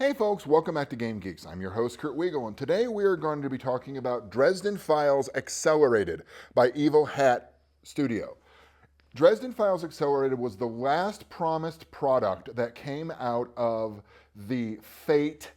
Hey folks, welcome back to Geeks. I'm your host, Kurt Wiegel, and today we are going to be talking about Dresden Files Accelerated by Evil Hat Studio. Dresden Files Accelerated was the last promised product that came out of the Fate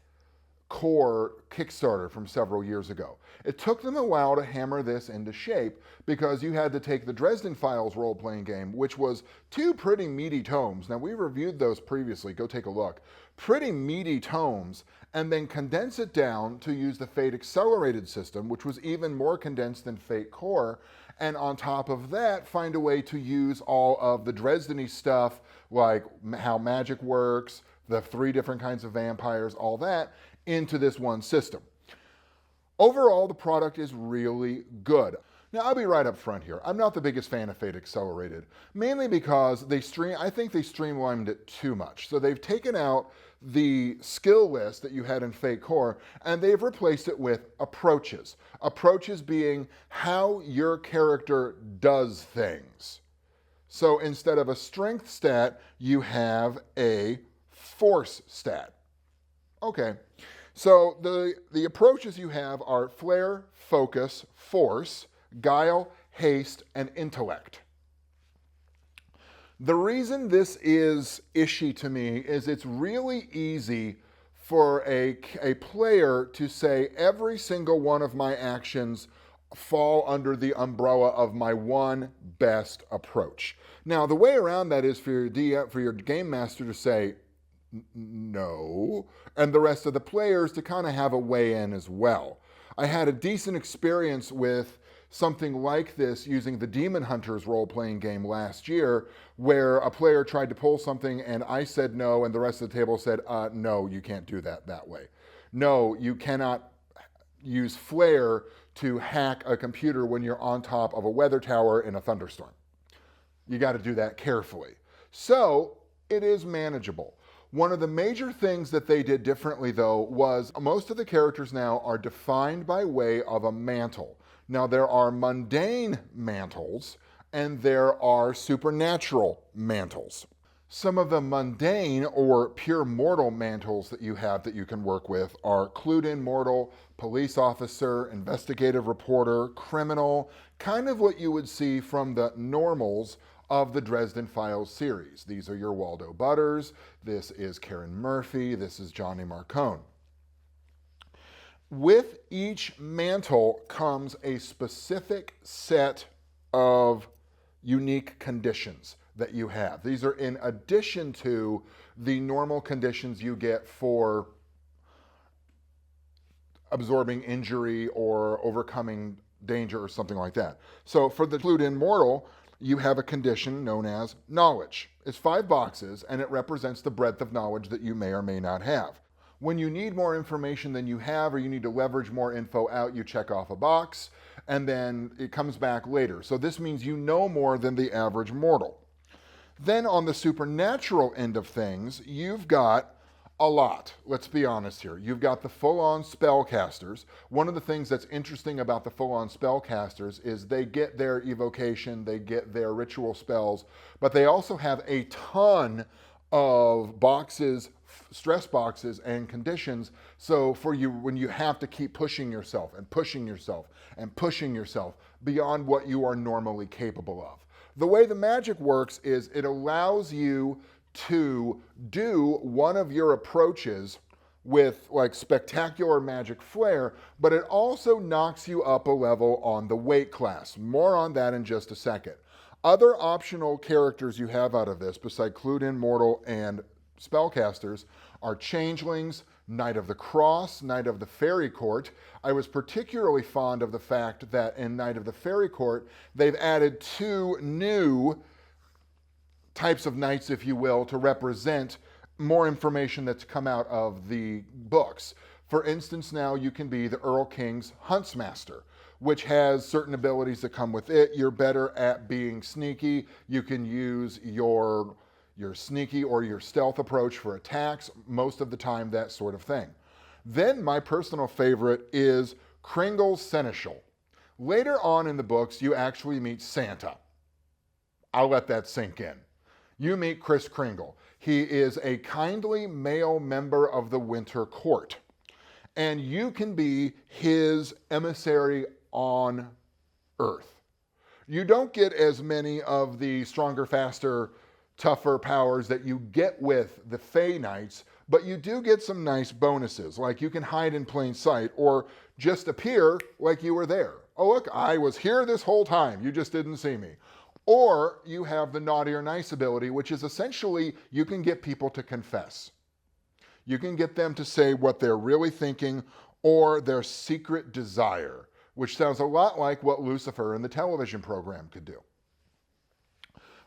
Core Kickstarter from several years ago. It took them a while to hammer this into shape because you had to take the Dresden Files role-playing game, which was two pretty meaty tomes. Now, we reviewed those previously. Go take a look. Pretty meaty tomes, and then condense it down to use the Fate Accelerated system, which was even more condensed than Fate Core. And on top of that, find a way to use all of the Dresden-y stuff, like how magic works, the 3 different kinds of vampires, all that, into this one system. Overall, the product is really good. Now, I'll be right up front here. I'm not the biggest fan of Fate Accelerated, mainly because I think they streamlined it too much. So they've taken out the skill list that you had in Fate Core, and they've replaced it with approaches. Approaches being how your character does things. So instead of a strength stat, you have a force stat. Okay, so the approaches you have are flair, focus, force, guile, haste, and intellect. The reason this is ishy to me is it's really easy for a player to say every single one of my actions fall under the umbrella of my one best approach. Now, the way around that is for your game master to say no, and the rest of the players to kind of have a weigh in as well. I had a decent experience with something like this using the Demon Hunters role-playing game last year, where a player tried to pull something and I said no, and the rest of the table said, no, you can't do that way. No, you cannot use flair to hack a computer when you're on top of a weather tower in a thunderstorm. You got to do that carefully. So it is manageable. One of the major things that they did differently, though, was most of the characters now are defined by way of a mantle. Now, there are mundane mantles, and there are supernatural mantles. Some of the mundane or pure mortal mantles that you have that you can work with are clued-in mortal, police officer, investigative reporter, criminal, kind of what you would see from the normals of the Dresden Files series. These are your Waldo Butters, this is Karen Murphy, this is Johnny Marcone. With each mantle comes a specific set of unique conditions that you have. These are in addition to the normal conditions you get for absorbing injury or overcoming danger or something like that. So for the clued-in mortal, you have a condition known as knowledge. It's 5 boxes, and it represents the breadth of knowledge that you may or may not have. When you need more information than you have, or you need to leverage more info out, you check off a box, and then it comes back later. So this means you know more than the average mortal. Then on the supernatural end of things, you've got a lot. Let's be honest here. You've got the full-on spellcasters. One of the things that's interesting about the full-on spellcasters is they get their evocation, they get their ritual spells, but they also have a ton of boxes, stress boxes, and conditions. So for you, when you have to keep pushing yourself and pushing yourself and pushing yourself beyond what you are normally capable of. The way the magic works is it allows you to do one of your approaches with like spectacular magic flair, but it also knocks you up a level on the weight class. More on that in just a second. Other optional characters you have out of this, besides clued-in mortal and spellcasters, are changelings, Knight of the Cross, Knight of the Fairy Court. I was particularly fond of the fact that in Knight of the Fairy Court, they've added 2 new types of knights, if you will, to represent more information that's come out of the books. For instance, now you can be the Earl King's Huntsmaster, which has certain abilities that come with it. You're better at being sneaky. You can use your sneaky or your stealth approach for attacks, most of the time, that sort of thing. Then my personal favorite is Kringle's Seneschal. Later on in the books, you actually meet Santa. I'll let that sink in. You meet Kris Kringle. He is a kindly male member of the Winter Court, and you can be his emissary on Earth. You don't get as many of the stronger, faster, tougher powers that you get with the Fey Knights, but you do get some nice bonuses, like you can hide in plain sight or just appear like you were there. Oh, look, I was here this whole time. You just didn't see me. Or you have the naughty or nice ability, which is essentially you can get people to confess. You can get them to say what they're really thinking or their secret desire, which sounds a lot like what Lucifer in the television program could do.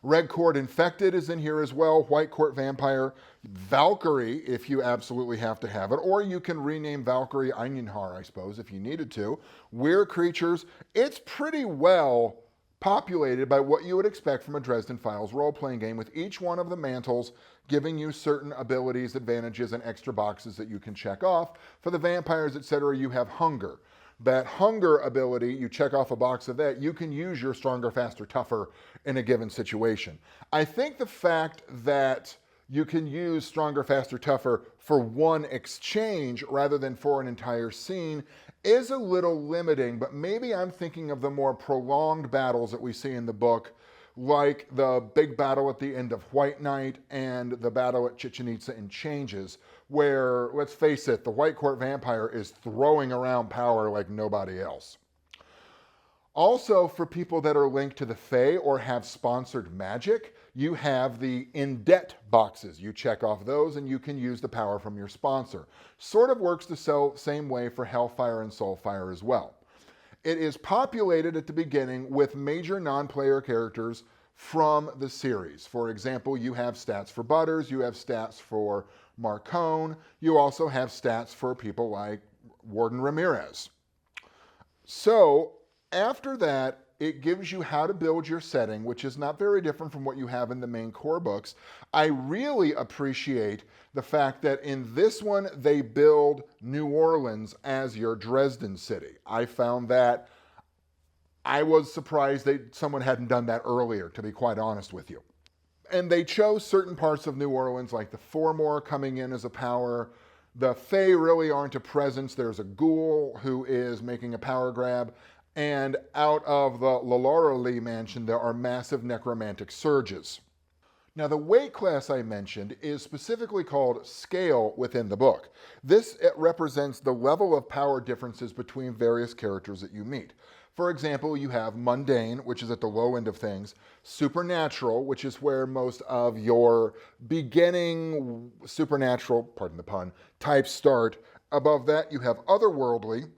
Red Court Infected is in here as well. White Court Vampire. Valkyrie, if you absolutely have to have it. Or you can rename Valkyrie Einhar, I suppose, if you needed to. Weird creatures. It's pretty well populated by what you would expect from a Dresden Files role-playing game, with each one of the mantles giving you certain abilities, advantages, and extra boxes that you can check off. For the vampires, etc., you have hunger. That hunger ability, you check off a box of that, you can use your stronger, faster, tougher in a given situation. I think the fact that you can use stronger, faster, tougher for one exchange rather than for an entire scene is a little limiting, but maybe I'm thinking of the more prolonged battles that we see in the book, like the big battle at the end of White Knight and the battle at Chichen Itza in Changes, where, let's face it, the White Court Vampire is throwing around power like nobody else. Also, for people that are linked to the Fae or have sponsored magic, you have the in debt boxes. You check off those and you can use the power from your sponsor. Sort of works the same way for Hellfire and Soulfire as well. It is populated at the beginning with major non-player characters from the series. For example, you have stats for Butters, you have stats for Marcone, you also have stats for people like Warden Ramirez. So after that, it gives you how to build your setting, which is not very different from what you have in the main core books. I really appreciate the fact that in this one, they build New Orleans as your Dresden city. I found that I was surprised that someone hadn't done that earlier, to be quite honest with you. And they chose certain parts of New Orleans, like the Formore coming in as a power. The Fae really aren't a presence. There's a ghoul who is making a power grab. And out of the Lalaurali mansion, there are massive necromantic surges. Now, the weight class I mentioned is specifically called scale within the book. This represents the level of power differences between various characters that you meet. For example, you have mundane, which is at the low end of things, supernatural, which is where most of your beginning supernatural, pardon the pun, types start. Above that, you have otherworldly,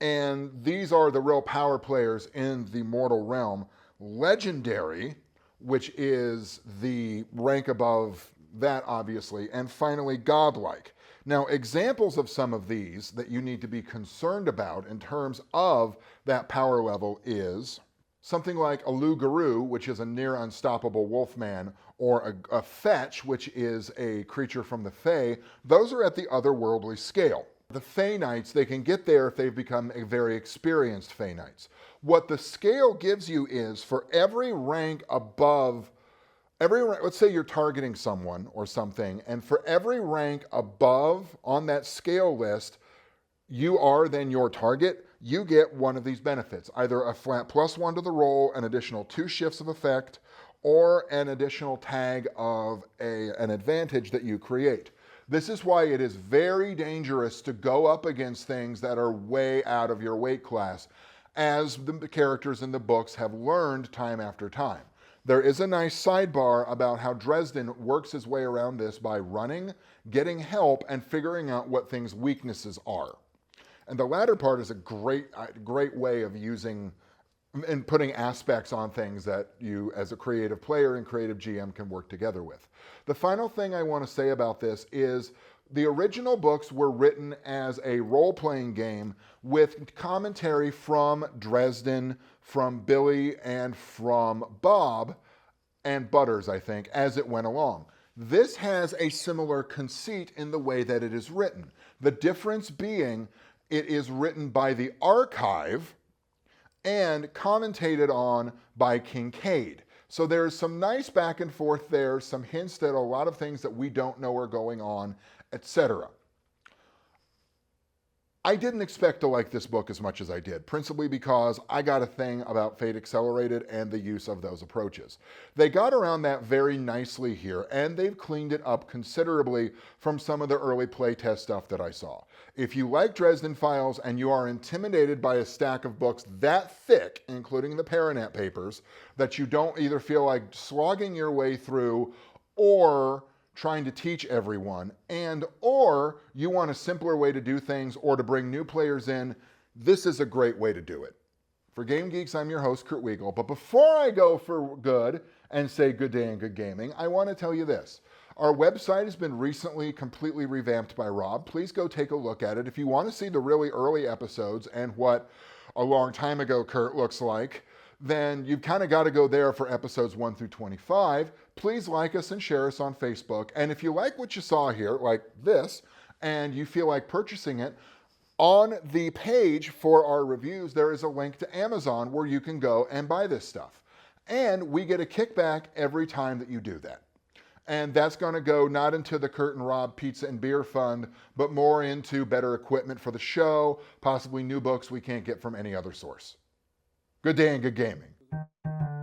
and these are the real power players in the mortal realm. Legendary, which is the rank above that, obviously, and finally, godlike. Now, examples of some of these that you need to be concerned about in terms of that power level is something like a Loup-Garou, which is a near unstoppable wolfman, or a Fetch, which is a creature from the Fae. Those are at the otherworldly scale. The Fey Knights, they can get there if they've become a very experienced Fey Knights. What the scale gives you is for every rank above, let's say you're targeting someone or something, and for every rank above on that scale list, you are then your target, you get one of these benefits. Either a flat +1 to the roll, an additional 2 shifts of effect, or an additional tag of an advantage that you create. This is why it is very dangerous to go up against things that are way out of your weight class, as the characters in the books have learned time after time. There is a nice sidebar about how Dresden works his way around this by running, getting help, and figuring out what things' weaknesses are. And the latter part is a great way of using and putting aspects on things that you, as a creative player and creative GM, can work together with. The final thing I want to say about this is the original books were written as a role-playing game with commentary from Dresden, from Billy, and from Bob, and Butters, I think, as it went along. This has a similar conceit in the way that it is written. The difference being it is written by the archive and commentated on by Kincaid. So there's some nice back and forth there, some hints that a lot of things that we don't know are going on, etc. I didn't expect to like this book as much as I did, principally because I got a thing about Fate Accelerated and the use of those approaches. They got around that very nicely here, and they've cleaned it up considerably from some of the early playtest stuff that I saw. If you like Dresden Files and you are intimidated by a stack of books that thick, including the Paranet papers, that you don't either feel like slogging your way through or trying to teach everyone, and or you want a simpler way to do things or to bring new players in, this is a great way to do it. For Game Geeks, I'm your host, Kurt Wiegel, but before I go for good and say good day and good gaming, I want to tell you this. Our website has been recently completely revamped by Rob. Please go take a look at it. If you want to see the really early episodes and what a long time ago Kurt looks like, then you've kind of got to go there for episodes 1 through 25. Please like us and share us on Facebook. And if you like what you saw here, like this, and you feel like purchasing it, on the page for our reviews, there is a link to Amazon where you can go and buy this stuff. And we get a kickback every time that you do that. And that's going to go not into the Kurt and Rob Pizza and Beer Fund, but more into better equipment for the show, possibly new books we can't get from any other source. Good day and good gaming.